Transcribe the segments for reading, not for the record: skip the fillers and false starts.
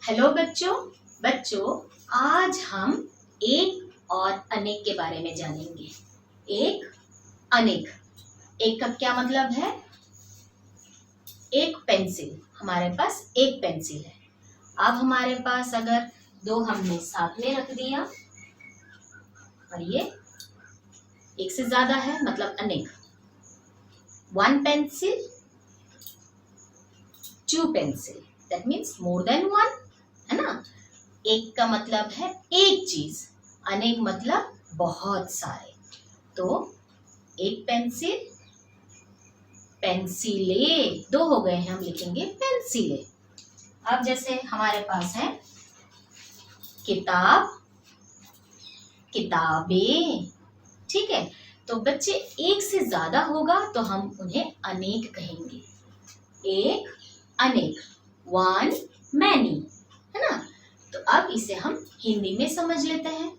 Hello बच्चों। बच्चों, आज हम एक और अनेक के बारे में जानेंगे। एक, अनेक। एक का क्या मतलब है? एक पेंसिल। हमारे पास एक पेंसिल है। अब हमारे पास अगर दो हमने साथ में रख दिया और ये एक से ज्यादा है, मतलब अनेक। One pencil, two pencil, that means more than one, है ना। एक का मतलब है एक चीज, अनेक मतलब बहुत सारे। तो एक पेंसिल, पेंसिले, दो हो गए हैं, हम लिखेंगे पेंसिले। अब जैसे हमारे पास है किताब, किताबें, ठीक है। तो बच्चे, एक से ज्यादा होगा तो हम उन्हें अनेक कहेंगे। एक, अनेक, वन, मैनी, है ना। तो अब इसे हम हिंदी में समझ लेते हैं।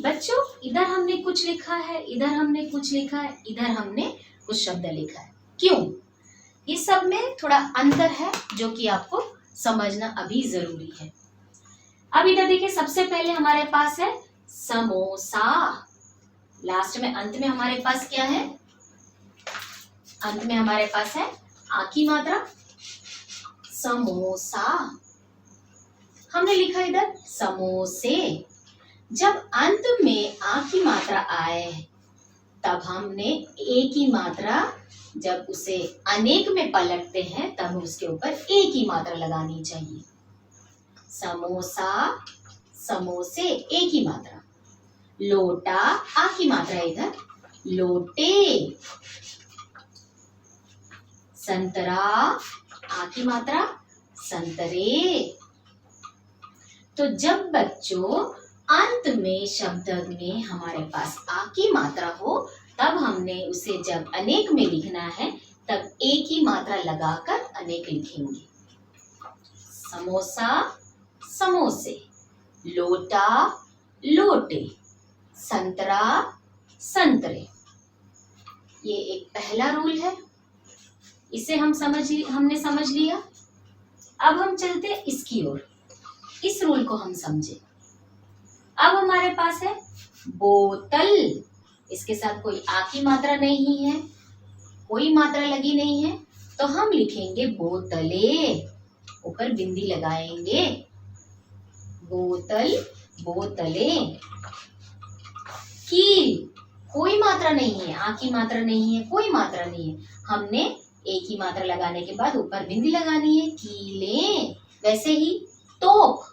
बच्चों, इधर हमने कुछ लिखा है, इधर हमने कुछ लिखा है, इधर हमने कुछ शब्द लिखा है। क्यों? इस सब में थोड़ा अंतर है जो कि आपको समझना अभी जरूरी है। अब इधर देखिए, सबसे पहले हमारे पास है समोसा। लास्ट में, अंत में हमारे पास क्या है? अंत में हमारे पास है आ की मात्रा, समोसा। हमने लिखा इधर समोसे। जब अंत में आ की मात्रा आए तब हमने ए की मात्रा, जब उसे अनेक में पलटते हैं तब उसके ऊपर ए की मात्रा लगानी चाहिए। समोसा, समोसे, ए की मात्रा। लोटा, आ की मात्रा इधर, लोटे। संतरा, आ की मात्रा, संतरे। तो जब बच्चों अंत में शब्द में हमारे पास आ की मात्रा हो, तब हमने उसे जब अनेक में लिखना है तब ए की मात्रा लगाकर अनेक लिखेंगे। समोसा, समोसे, लोटा, लोटे, संतरा, संतरे। ये एक पहला रूल है, इसे हमने समझ लिया। अब हम चलते हैं इसकी ओर, इस रूल को हम समझे। अब हमारे पास है बोतल। इसके साथ कोई आ की मात्रा नहीं है, कोई मात्रा लगी नहीं है, तो हम लिखेंगे बोतले, ऊपर बिंदी लगाएंगे। बोतल, बोतले। कील, कोई मात्रा नहीं है, आ की मात्रा नहीं है, कोई मात्रा नहीं है, हमने ए की मात्रा लगाने के बाद ऊपर बिंदी लगानी है, कीले। वैसे ही तोप,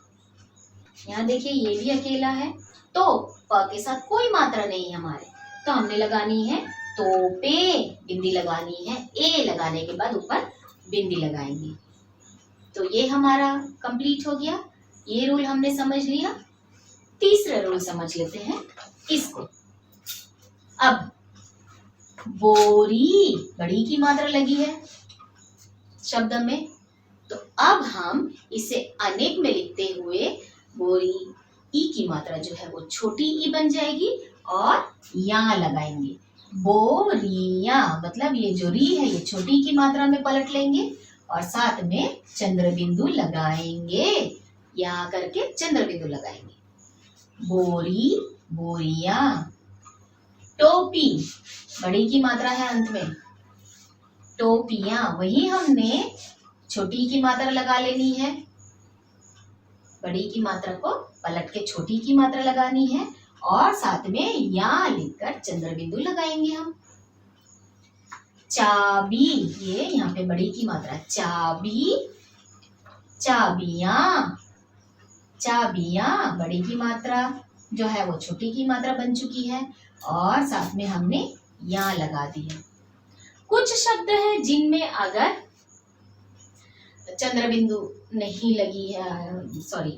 यहाँ देखिए ये भी अकेला है, तो प के साथ कोई मात्रा नहीं है हमारे, तो हमने लगानी है तोपे, बिंदी लगानी है, ए लगाने के बाद ऊपर बिंदी लगाएंगे। तो ये हमारा कंप्लीट हो गया, ये रूल हमने समझ लिया। तीसरा रूल समझ लेते हैं इसको। अब बोरी, बड़ी की मात्रा लगी है शब्द में, तो अब हम इसे अनेक में लिखते हुए बोरी, ई की मात्रा जो है वो छोटी ई बन जाएगी और यहाँ लगाएंगे। बोरिया, मतलब ये जो री है ये छोटी की मात्रा में पलट लेंगे और साथ में चंद्र बिंदु लगाएंगे, यहाँ करके चंद्र बिंदु लगाएंगे। बोरी, बोरिया। टोपी, बड़ी की मात्रा है अंत में, टोपियां, वही हमने छोटी की मात्रा लगा लेनी है, बड़ी की मात्रा को पलट के छोटी की मात्रा लगानी है और साथ में या लिखकर चंद्र बिंदु लगाएंगे हम। चाबी, ये यहाँ पे बड़ी की मात्रा, चाबी, चाबियां, चाबियां, बड़ी की मात्रा जो है वो छोटी की मात्रा बन चुकी है और साथ में हमने या लगा दिया। कुछ शब्द है जिनमें अगर चंद्र बिंदु नहीं लगी है, सॉरी,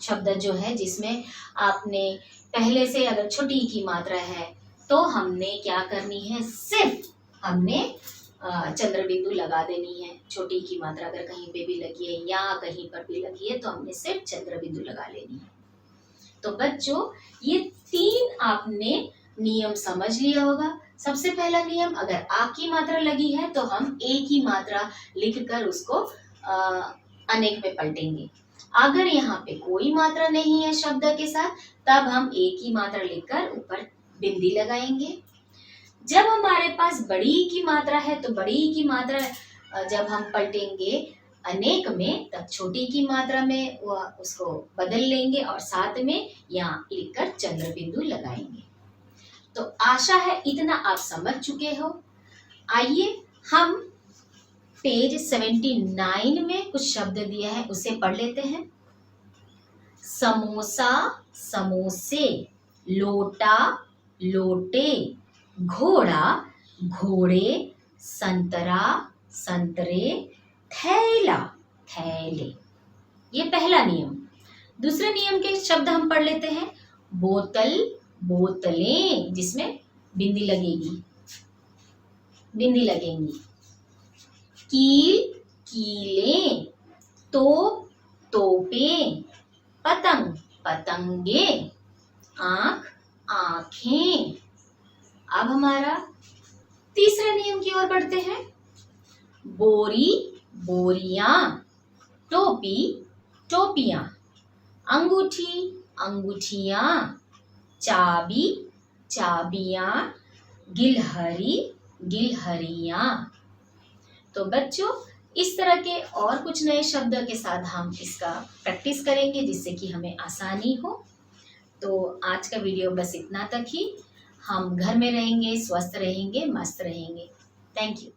शब्द जो है जिसमें आपने पहले से अगर छोटी की मात्रा है तो हमने क्या करनी है, सिर्फ हमने चंद्र बिंदु लगा देनी है। छोटी की मात्रा अगर कहीं पे भी लगी है या कहीं पर भी लगी है तो हमने सिर्फ चंद्र बिंदु लगा लेनी है। तो बच्चों, ये तीन आपने नियम समझ लिया होगा। सबसे पहला नियम, अगर आ की मात्रा लगी है तो हम ए की मात्रा लिखकर उसको अनेक में पलटेंगे। अगर यहाँ पे कोई मात्रा नहीं है शब्द के साथ, तब हम एक ही मात्रा लिखकर ऊपर बिंदी लगाएंगे। जब हमारे पास बड़ी की मात्रा है तो बड़ी की मात्रा जब हम पलटेंगे अनेक में, तब छोटी की मात्रा में वह उसको बदल लेंगे और साथ में यहाँ लिखकर चंद्र बिंदु लगाएंगे। तो आशा है इतना आप समझ चुके हो। आइए हम पेज 79 में कुछ शब्द दिया है उसे पढ़ लेते हैं। समोसा, समोसे, लोटा, लोटे, घोड़ा, घोड़े, संतरा, संतरे, थैला, थैले। ये पहला नियम। दूसरे नियम के शब्द हम पढ़ लेते हैं। बोतल, बोतलें, जिसमें बिंदी लगेगी, बिंदी लगेंगी। कील, कीलें, तोप, तोपें, पतंग, पतंगे, आंख, आंखें। अब हमारा तीसरे नियम की ओर बढ़ते हैं। बोरी, बोरियां, टोपी, टोपियां, अंगूठी, अंगूठियां, चाबी, चाबियां, गिलहरी, गिलहरियां। तो बच्चों, इस तरह के और कुछ नए शब्द के साथ हम इसका प्रैक्टिस करेंगे जिससे कि हमें आसानी हो। तो आज का वीडियो बस इतना तक ही। हम घर में रहेंगे, स्वस्थ रहेंगे, मस्त रहेंगे। Thank you.